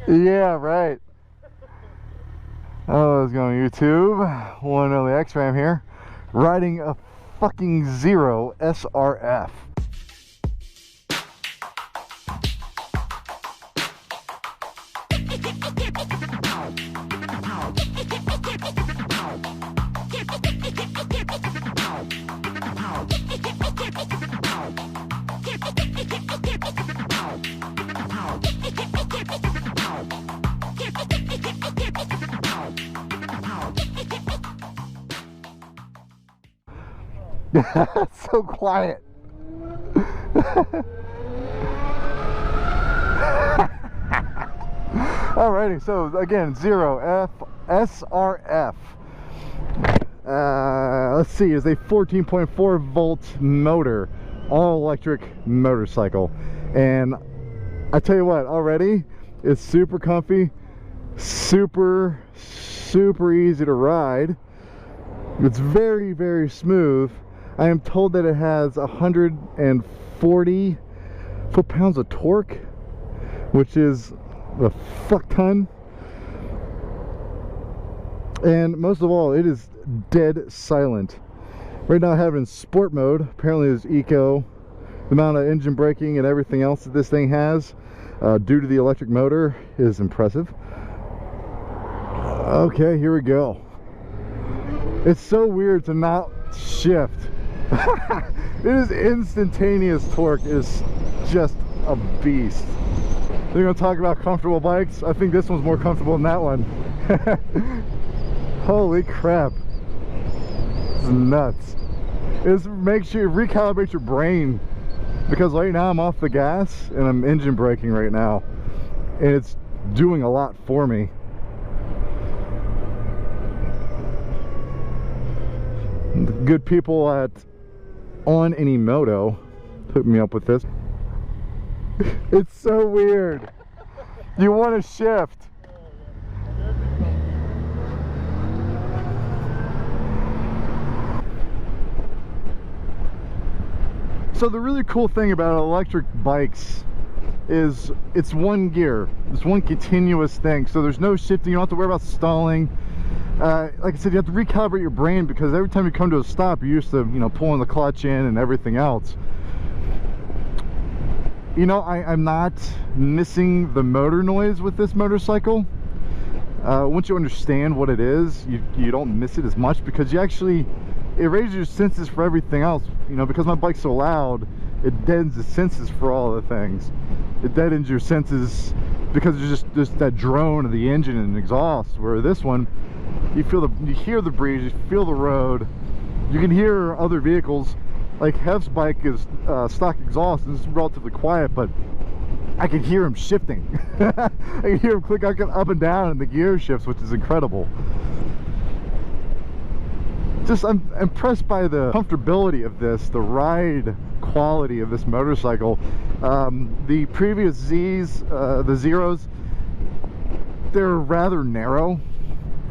Yeah, right. Oh, let's go on YouTube. One and only X-Ram here, riding a fucking Zero SRF. It's so quiet. Alrighty, so again, Zero SRF. Let's see, is a 14.4 volt motor, all electric motorcycle. And I tell you what, already it's super comfy, super easy to ride. It's very smooth. I am told that it has 140 foot-pounds of torque, which is a fuck ton. And most of all, it is dead silent. Right now I have it in sport mode. Apparently it's eco. The amount of engine braking and everything else that this thing has, due to the electric motor, is impressive. Okay, here we go. It's so weird to not shift. It is instantaneous torque. It is just a beast. They're gonna talk about comfortable bikes. I think this one's more comfortable than that one. Holy crap. This is nuts. It makes you recalibrate your brain, because right now I'm off the gas and I'm engine braking right now, and it's doing a lot for me. The good people at On Any Moto hooked me up with this. It's so weird. You want to shift. So the really cool thing about electric bikes is it's one gear. It's one continuous thing. So there's no shifting. You don't have to worry about stalling. Like I said, you have to recalibrate your brain, because every time you come to a stop, you're used to, you know, pulling the clutch in and everything else. You know, I'm not missing the motor noise with this motorcycle. Once you understand what it is, you don't miss it as much, because you actually, it raises your senses for everything else. You know, because my bike's so loud, it deadens the senses for all the things. It deadens your senses because there's just that drone of the engine and exhaust. Where this one, you hear the breeze, you feel the road, you can hear other vehicles. Like Hef's bike is stock exhaust, and it's relatively quiet, but I can hear him shifting. I can hear him click up and down in the gear shifts, which is incredible. Just, I'm impressed by the comfortability of this, the ride quality of this motorcycle. The previous Z's, the Zeros, they're rather narrow,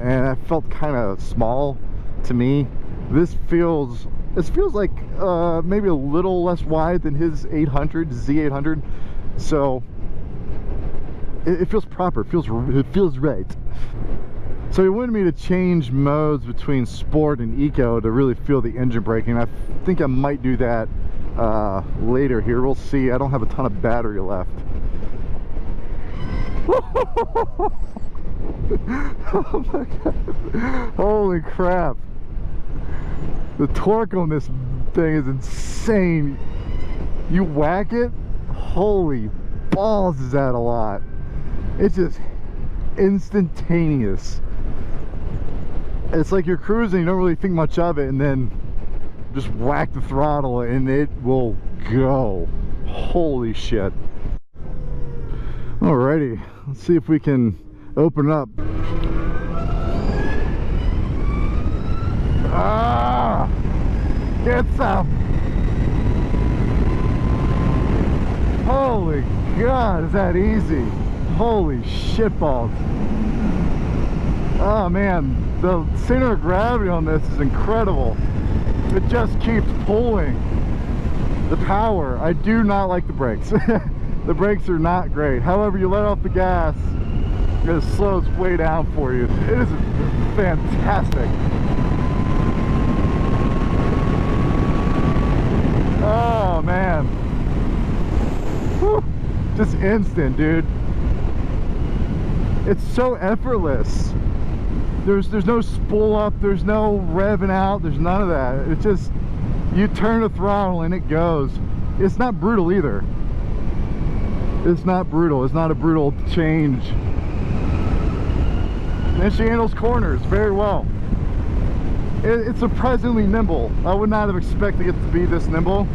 and I felt kind of small to me. This feels like maybe a little less wide than his 800, Z800. So it feels proper. It feels right. So he wanted me to change modes between sport and eco to really feel the engine braking. I think I might do that later here. We'll see. I don't have a ton of battery left. Oh my god. Holy crap. The torque on this thing is insane. You whack it, holy balls, is that a lot. It's just instantaneous. It's like you're cruising, you don't really think much of it, and then just whack the throttle and it will go. Holy shit. Alrighty, let's see if we can open up. Ah! Get some! Holy god, is that easy? Holy shitballs. Oh man, the center of gravity on this is incredible. It just keeps pulling. The power. I do not like the brakes. The brakes are not great. However, you let off the gas I'm gonna slow its way down for you. It is fantastic. Oh man. Whew. Just instant, dude. It's so effortless. There's no spool up, there's no revving out, there's none of that. It's just, you turn the throttle and it goes. It's not brutal either. It's not brutal. It's not a brutal change. And she handles corners very well. It's surprisingly nimble. I would not have expected it to be this nimble.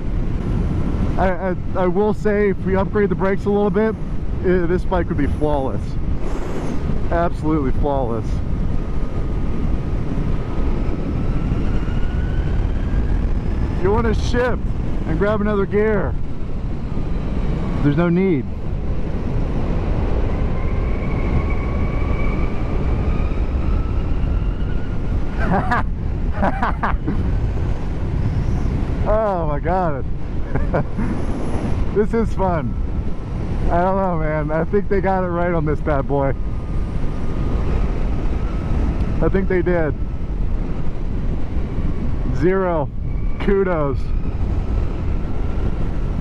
I will say, if we upgrade the brakes a little bit, this bike would be flawless. Absolutely flawless. You want to shift and grab another gear, there's no need. Oh my god. This is fun. I don't know, man. I think they got it right on this bad boy. I think they did. Zero. Kudos.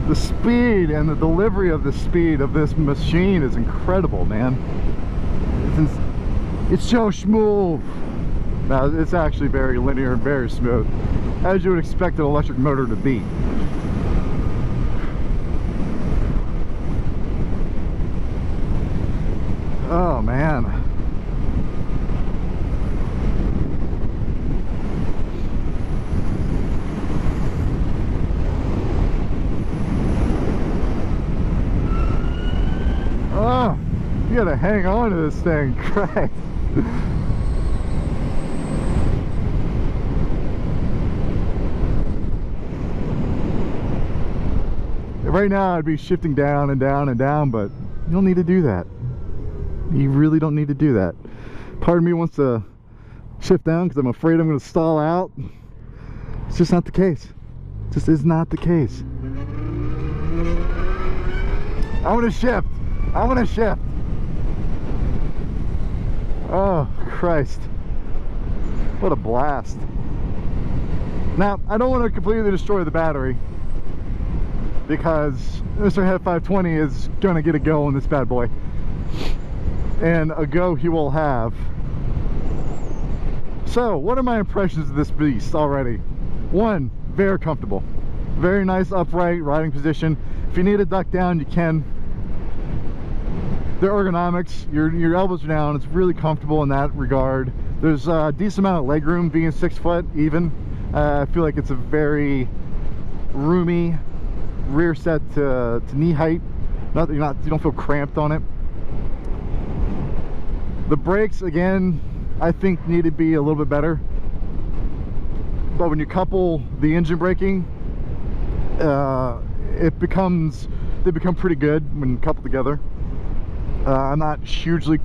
The speed and the delivery of the speed of this machine is incredible, man. It's so smooth. Now, it's actually very linear and very smooth, as you would expect an electric motor to be. Oh man. Oh, you gotta hang on to this thing, Christ. Right now I'd be shifting down and down and down, but you don't need to do that. You really don't need to do that. Part of me wants to shift down because I'm afraid I'm going to stall out. It's just not the case. It just is not the case. I want to shift. I want to shift. Oh, Christ. What a blast. Now, I don't want to completely destroy the battery, because Mr. Het 520 is going to get a go on this bad boy. And a go he will have. So, what are my impressions of this beast already? One, very comfortable. Very nice upright riding position. If you need to duck down, you can. The ergonomics, your elbows are down. It's really comfortable in that regard. There's a decent amount of leg room, being 6 foot even. I feel like it's a very roomy rear set to knee height. You don't feel cramped on it. The brakes, again, I think need to be a little bit better. But when you couple the engine braking, they become pretty good when coupled together. I'm not hugely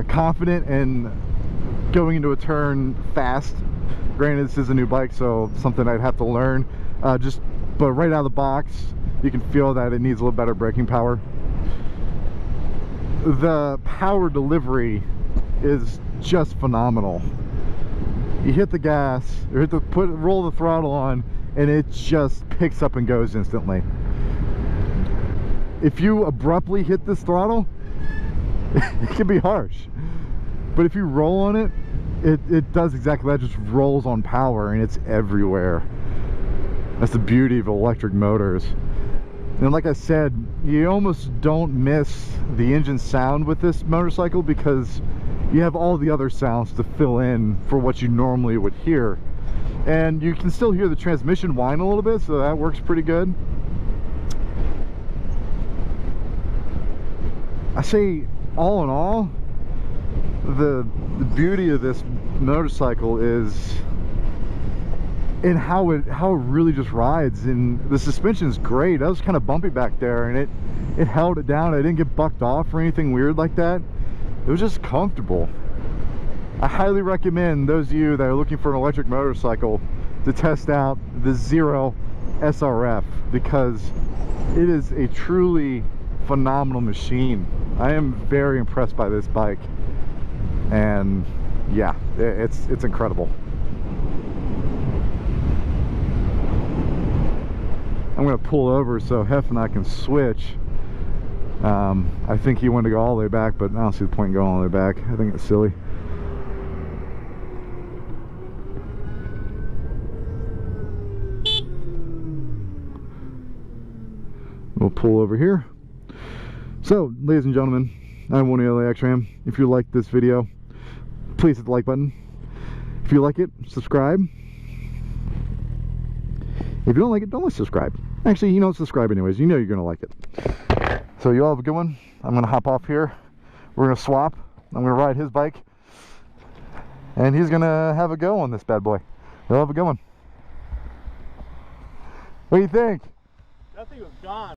confident in going into a turn fast. Granted, this is a new bike, so something I'd have to learn. But right out of the box, you can feel that it needs a little better braking power. The power delivery is just phenomenal. You hit the gas, or roll the throttle on, and it just picks up and goes instantly. If you abruptly hit this throttle, it can be harsh. But if you roll on it, it does exactly that. It just rolls on power, and it's everywhere. That's the beauty of electric motors. And like I said, you almost don't miss the engine sound with this motorcycle, because you have all the other sounds to fill in for what you normally would hear. And you can still hear the transmission whine a little bit, so that works pretty good. I say, all in all, the beauty of this motorcycle is in how it really just rides. And the suspension is great. That was kind of bumpy back there, and it held it down. I didn't get bucked off or anything weird like that. It was just comfortable. I highly recommend those of you that are looking for an electric motorcycle to test out the Zero SRF, because it is a truly phenomenal machine. I am very impressed by this bike, and yeah, it's incredible. I'm gonna pull over so Hef and I can switch. I think he wanted to go all the way back, but I don't see the point in going all the way back. I think it's silly. We'll pull over here. So, ladies and gentlemen, I'm One LAX Ram. If you like this video, please hit the like button. If you like it, subscribe. If you don't like it, don't subscribe. Actually, you don't subscribe anyways. You know you're gonna like it. So you all have a good one. I'm gonna hop off here. We're gonna swap. I'm gonna ride his bike, and he's gonna have a go on this bad boy. You'll have a good one. What do you think? That thing was gone.